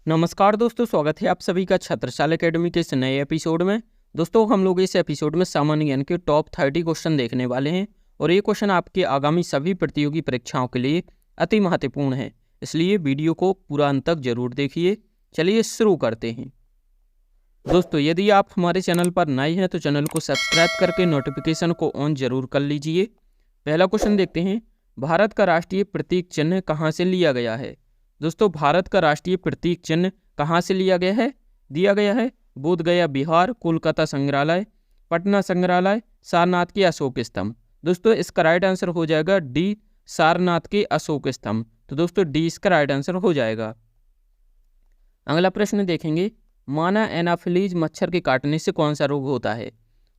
नमस्कार दोस्तों, स्वागत है आप सभी का छत्रसाल एकेडमी के इस नए एपिसोड में। दोस्तों हम लोग इस एपिसोड में सामान्य ज्ञान के टॉप 30 क्वेश्चन देखने वाले हैं और ये क्वेश्चन आपके आगामी सभी प्रतियोगी परीक्षाओं के लिए अति महत्वपूर्ण है, इसलिए वीडियो को पूरा अंत तक जरूर देखिए। चलिए शुरू करते हैं। दोस्तों यदि आप हमारे चैनल पर नए हैं तो चैनल को सब्सक्राइब करके नोटिफिकेशन को ऑन जरूर कर लीजिए। पहला क्वेश्चन देखते हैं, भारत का राष्ट्रीय प्रतीक चिन्ह कहाँ से लिया गया है? दोस्तों भारत का राष्ट्रीय प्रतीक चिन्ह कहाँ से लिया गया है? दिया गया है बोधगया बिहार, कोलकाता संग्रहालय, पटना संग्रहालय, सारनाथ के अशोक स्तंभ। दोस्तों इसका राइट आंसर हो जाएगा डी, सारनाथ के अशोक स्तंभ। तो दोस्तों डी इसका राइट आंसर हो जाएगा। अगला प्रश्न देखेंगे, मादा एनाफिलीज मच्छर के काटने से कौन सा रोग होता है?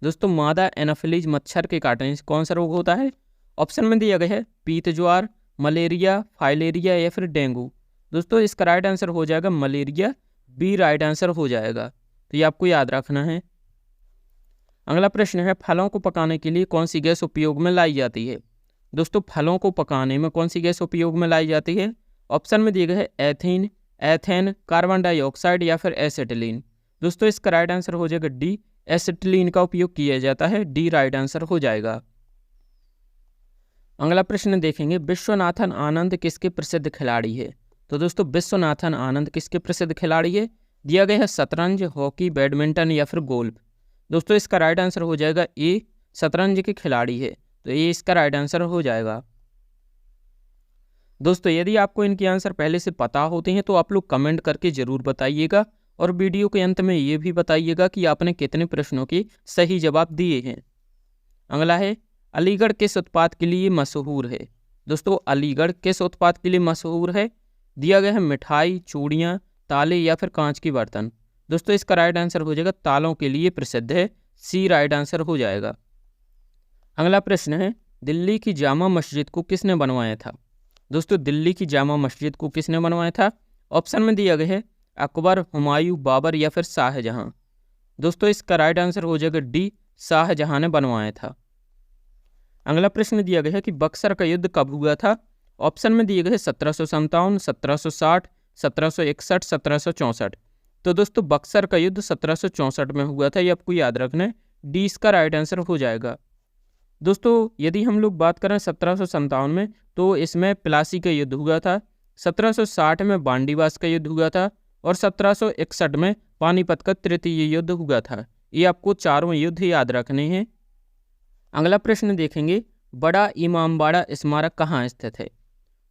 दोस्तों मादा एनाफिलीज मच्छर के काटने से कौन सा रोग होता है? ऑप्शन में दिया गया है पीत ज्वार, मलेरिया, फाइलेरिया या फिर डेंगू। दोस्तों इसका राइट आंसर हो जाएगा मलेरिया, बी राइट आंसर हो जाएगा। तो ये आपको याद रखना है। अगला प्रश्न है, फलों को पकाने के लिए कौन सी गैस उपयोग में लाई जाती है? दोस्तों फलों को पकाने में कौन सी गैस उपयोग में लाई जाती है? ऑप्शन में दिया गया है एथीन, एथेन, कार्बन डाइऑक्साइड या फिर एसिटिलीन। दोस्तों इसका राइट आंसर हो जाएगा डी, एसिटिलीन का उपयोग किया जाता है। डी राइट आंसर हो जाएगा। अगला प्रश्न देखेंगे, विश्वनाथन आनंद किसके प्रसिद्ध खिलाड़ी है? तो दोस्तों विश्वनाथन आनंद किसके प्रसिद्ध खिलाड़ी है? दिया गया है शतरंज, हॉकी, बैडमिंटन या फिर गोल्फ। दोस्तों इसका राइट आंसर हो जाएगा ए, शतरंज के खिलाड़ी है। तो ये इसका राइट आंसर हो जाएगा। दोस्तों यदि आपको इनके आंसर पहले से पता होते हैं तो आप लोग कमेंट करके जरूर बताइएगा और वीडियो के अंत में ये भी बताइएगा कि आपने कितने प्रश्नों के सही जवाब दिए हैं। अगला है, अलीगढ़ किस उत्पाद के लिए मशहूर है? दोस्तों अलीगढ़ किस उत्पाद के लिए मशहूर है? दिया गया है मिठाई, चूड़ियाँ, ताले या फिर कांच के बर्तन। दोस्तों इसका राइट आंसर हो जाएगा तालों के लिए प्रसिद्ध है। सी राइट आंसर हो जाएगा। अगला प्रश्न है, दिल्ली की जामा मस्जिद को किसने बनवाया था? दोस्तों दिल्ली की जामा मस्जिद को किसने बनवाया था? ऑप्शन में दिया गया है अकबर, हुमायूं, बाबर या फिर शाहजहां। दोस्तों इसका राइट आंसर हो जाएगा डी, शाहजहां ने बनवाया था। अगला प्रश्न दिया गया है कि बक्सर का युद्ध कब हुआ था? ऑप्शन में दिए गए 1757, 1760, 1761, 1764। तो दोस्तों बक्सर का युद्ध 1764 में हुआ था, ये आपको याद रखना है। डी इसका राइट आंसर हो जाएगा। दोस्तों यदि हम लोग बात करें 1757 में तो इसमें प्लासी का युद्ध हुआ था, 1760 में बांडीवास का युद्ध हुआ था और 1761 में पानीपत का तृतीय युद्ध हुआ था। ये आपको चारों युद्ध याद रखने हैं। अगला प्रश्न देखेंगे, बड़ा इमामबाड़ा स्मारक कहाँ स्थित है?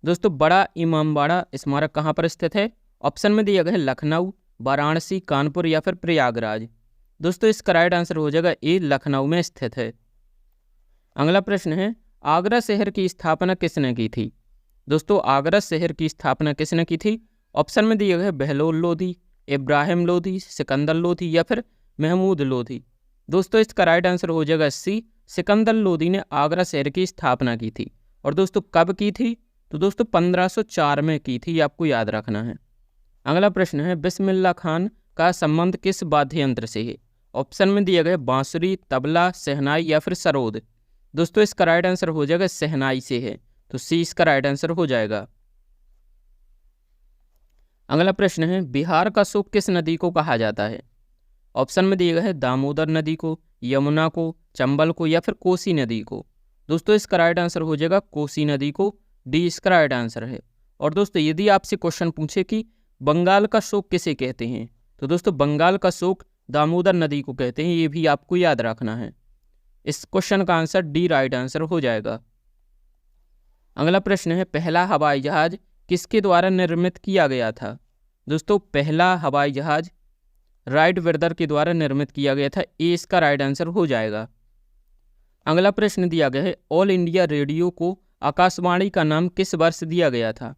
दोस्तों बड़ा इमामबाड़ा स्मारक कहाँ पर स्थित है? ऑप्शन में दिया गया है लखनऊ, वाराणसी, कानपुर या फिर प्रयागराज। दोस्तों इसका राइट आंसर हो जाएगा ए, लखनऊ में स्थित है। अगला प्रश्न है, आगरा शहर की स्थापना किसने की थी? दोस्तों आगरा शहर की स्थापना किसने की थी? ऑप्शन में दिया गया है बहलोल लोधी, इब्राहिम लोधी, सिकंदर लोधी या फिर महमूद लोधी। दोस्तों इसका राइट आंसर हो जाएगा सी, सिकंदर लोधी ने आगरा शहर की स्थापना की थी। और दोस्तों कब की थी? तो दोस्तों 1504 में की थी, आपको याद रखना है। अगला प्रश्न है, बिस्मिल्लाह खान का संबंध किस वाद्य यंत्र से है? ऑप्शन में दिया गया बांसुरी, तबला, शहनाई या फिर सरोद। दोस्तों इसका राइट आंसर हो जाएगा शहनाई से है। तो सी इसका राइट आंसर हो जाएगा। अगला प्रश्न है, बिहार का शोक किस नदी को कहा जाता है? ऑप्शन में दिया गया है दामोदर नदी को, यमुना को, चंबल को या फिर कोसी नदी को। दोस्तों इसका राइट आंसर हो जाएगा कोसी नदी को। डी इसका राइट आंसर है। और दोस्तों यदि आपसे क्वेश्चन पूछे कि बंगाल का शोक किसे कहते हैं, तो दोस्तों बंगाल का शोक दामोदर नदी को कहते हैं, ये भी आपको याद रखना है। इस क्वेश्चन का आंसर डी राइट आंसर हो जाएगा। अगला प्रश्न है, पहला हवाई जहाज किसके द्वारा निर्मित किया गया था? दोस्तों पहला हवाई जहाज राइट ब्रदर के द्वारा निर्मित किया गया था। ए इसका राइट आंसर हो जाएगा। अगला प्रश्न दिया गया है, ऑल इंडिया रेडियो को आकाशवाणी का नाम किस वर्ष दिया गया था?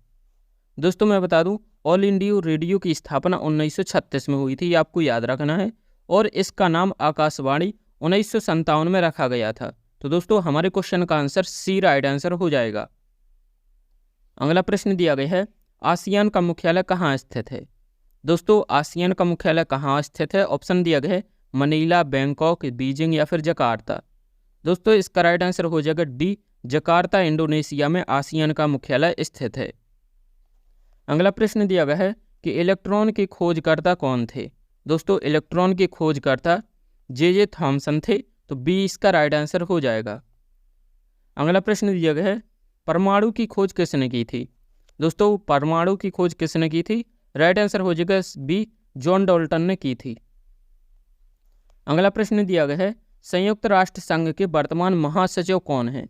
दोस्तों मैं बता दूं, ऑल इंडिया रेडियो की स्थापना 1936 में हुई थी, ये आपको याद रखना है। और इसका नाम आकाशवाणी 1957 में रखा गया था। तो दोस्तों हमारे क्वेश्चन का आंसर सी राइट आंसर हो जाएगा। अगला प्रश्न दिया गया है, आसियान का मुख्यालय कहाँ स्थित है? दोस्तों आसियान का मुख्यालय कहाँ स्थित है? ऑप्शन दिया गया है मनीला, बैंकॉक, बीजिंग या फिर जकार्ता। दोस्तों इसका राइट आंसर हो जाएगा डी, जकार्ता इंडोनेशिया में आसियान का मुख्यालय स्थित है। अगला प्रश्न दिया गया है कि इलेक्ट्रॉन के खोजकर्ता कौन थे। दोस्तों इलेक्ट्रॉन के खोजकर्ता जे थॉमसन थे, तो बी इसका राइट आंसर हो जाएगा। अगला प्रश्न दिया गया है, परमाणु की खोज किसने की थी। दोस्तों परमाणु की खोज किसने की थी, राइट आंसर हो जाएगा बी, जॉन डाल्टन ने की थी। अगला प्रश्न दिया गया है, संयुक्त राष्ट्र संघ के वर्तमान महासचिव कौन हैं।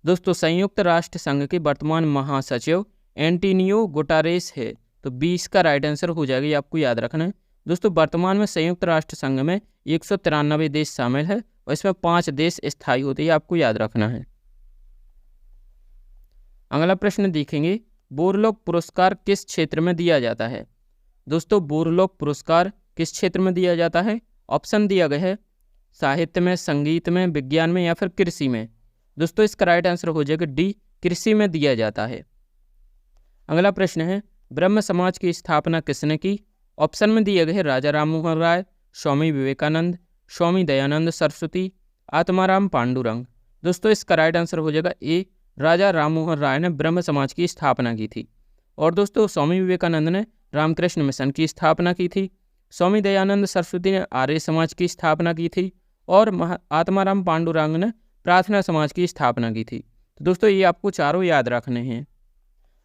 दोस्तों संयुक्त राष्ट्र संघ के वर्तमान महासचिव एंटोनियो गुटेरेस है, तो 20 का राइट आंसर हो जाएगा, ये आपको याद रखना है। दोस्तों वर्तमान में संयुक्त राष्ट्र संघ में 193 देश शामिल है और इसमें 5 देश स्थायी होते हैं, आपको याद रखना है। अगला प्रश्न देखेंगे, बोरलॉग पुरस्कार किस क्षेत्र में दिया जाता है। दोस्तों बोरलॉग पुरस्कार किस क्षेत्र में दिया जाता है, ऑप्शन दिया गया है साहित्य में, संगीत में, विज्ञान में या फिर कृषि में। दोस्तों इसका राइट आंसर हो जाएगा डी, कृषि में दिया जाता है। अगला प्रश्न है, ब्रह्म समाज की स्थापना किसने की। ऑप्शन में दिए गए राजा राममोहन राय, स्वामी विवेकानंद, स्वामी दयानंद सरस्वती, आत्माराम पांडुरंग। दोस्तों इसका राइट आंसर हो जाएगा ए, राजा राममोहन राय ने ब्रह्म समाज की स्थापना की थी। और दोस्तों स्वामी विवेकानंद ने रामकृष्ण मिशन की स्थापना की थी, स्वामी दयानंद सरस्वती ने आर्य समाज की स्थापना की थी और आत्माराम पांडुरंग ने प्रार्थना समाज की स्थापना की थी। तो दोस्तों ये आपको चारों याद रखने हैं।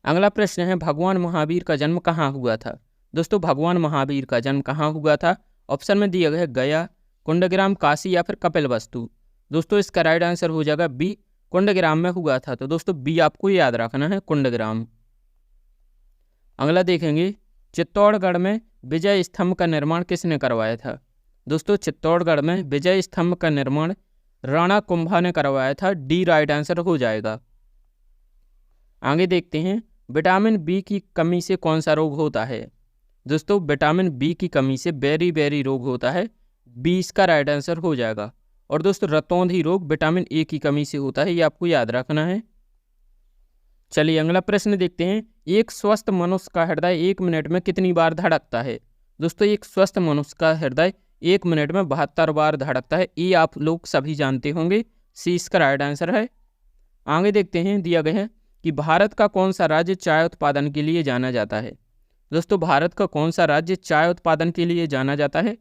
अगला प्रश्न है, भगवान महावीर का जन्म कहाँ हुआ था। दोस्तों भगवान महावीर का जन्म कहाँ हुआ था, ऑप्शन में दिया गया है गया, कुंडग्राम, काशी या फिर कपिलवस्तु। दोस्तों इसका राइट आंसर हो जाएगा बी, कुंडग्राम में हुआ था। तो दोस्तों बी आपको याद रखना है, कुंडग्राम। अगला देखेंगे, चित्तौड़गढ़ में विजय स्तंभ का निर्माण किसने करवाया था। दोस्तों चित्तौड़गढ़ में विजय स्तंभ का निर्माण राणा कुंभा ने करवाया था, डी राइट आंसर हो जाएगा। आगे देखते हैं, विटामिन बी की कमी से कौन सा रोग होता है। दोस्तों विटामिन बी की कमी से बेरी रोग होता है, बी इसका राइट आंसर हो जाएगा। और दोस्तों रतौंधी रोग विटामिन ए की कमी से होता है, ये आपको याद रखना है। चलिए अगला प्रश्न देखते हैं, एक स्वस्थ मनुष्य का हृदय 1 मिनट में कितनी बार धड़कता है। दोस्तों एक स्वस्थ मनुष्य का हृदय 1 मिनट में 72 बार धड़कता है, ये आप लोग सभी जानते होंगे, सी इसका राइट आंसर है। आगे देखते हैं, दिया गया है कि भारत का कौन सा राज्य चाय उत्पादन के लिए जाना जाता है। दोस्तों भारत का कौन सा राज्य चाय उत्पादन के लिए जाना जाता है,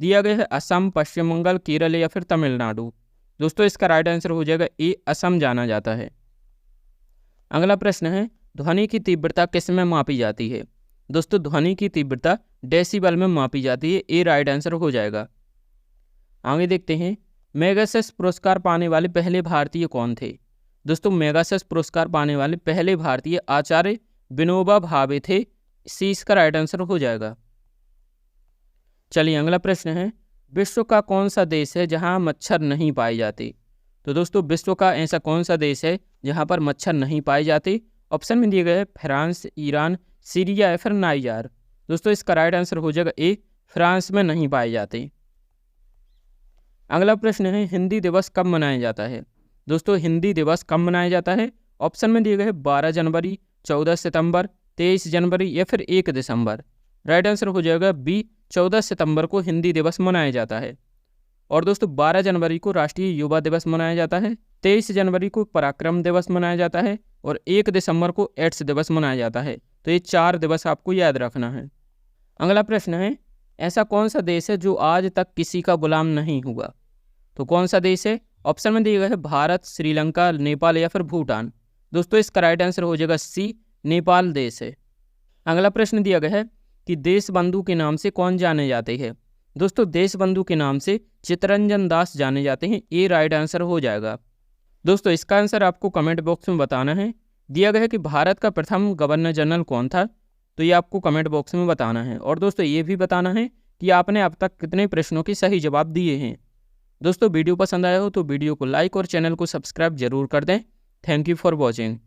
दिया गया है असम, पश्चिम बंगाल, केरल या फिर तमिलनाडु। दोस्तों इसका राइट आंसर हो जाएगा ए, असम जाना जाता है। अगला प्रश्न है, ध्वनि की तीव्रता किस में मापी जाती है। दोस्तों ध्वनि की तीव्रता डेसिबल में मापी जाती है, ए राइट आंसर हो जाएगा। आगे देखते हैं, मैगसेस पुरस्कार पाने वाले पहले भारतीय कौन थे। दोस्तों मैगसेस पुरस्कार पाने वाले पहले भारतीय आचार्य विनोबा भावे थे, सी इसका राइट आंसर हो जाएगा। चलिए अगला प्रश्न है, विश्व का कौन सा देश है जहां मच्छर नहीं पाए जाते। तो दोस्तों विश्व का ऐसा कौन सा देश है जहां पर मच्छर नहीं पाए जाते। ऑप्शन में दिए गए हैं फ्रांस, ईरान, सीरिया या फिर नाइजार। दोस्तों इसका राइट आंसर हो जाएगा ए, फ्रांस में नहीं पाए जाते। अगला प्रश्न है, हिंदी दिवस कब मनाया जाता है। दोस्तों हिंदी दिवस कब मनाया जाता है। ऑप्शन में दिए गए हैं 12 जनवरी, 14 सितंबर, 23 जनवरी या फिर 1 दिसंबर। राइट आंसर हो जाएगा बी, 14 सितंबर को हिंदी दिवस मनाया जाता है। और दोस्तों 12 जनवरी को राष्ट्रीय युवा दिवस मनाया जाता है, 23 जनवरी को पराक्रम दिवस मनाया जाता है और 1 दिसंबर को एड्स दिवस मनाया जाता है। तो ये 4 दिवस आपको याद रखना है। अगला प्रश्न है, ऐसा कौन सा देश है जो आज तक किसी का गुलाम नहीं हुआ। तो कौन सा देश है। ऑप्शन में दिया गया है भारत, श्रीलंका, नेपाल या फिर भूटान। दोस्तों इसका राइट आंसर हो जाएगा सी, नेपाल देश है। अगला प्रश्न दिया गया है कि देश बंधु के नाम से कौन जाने जाते हैं। दोस्तों देश बंधु के नाम से चित्तरंजन दास जाने जाते हैं, ए राइट आंसर हो जाएगा। दोस्तों इसका आंसर आपको कमेंट बॉक्स में बताना है। दिया गया है कि भारत का प्रथम गवर्नर जनरल कौन था, तो ये आपको कमेंट बॉक्स में बताना है। और दोस्तों ये भी बताना है कि आपने अब तक कितने प्रश्नों के सही जवाब दिए हैं। दोस्तों वीडियो पसंद आया हो तो वीडियो को लाइक और चैनल को सब्सक्राइब जरूर कर दें। Thank you for watching.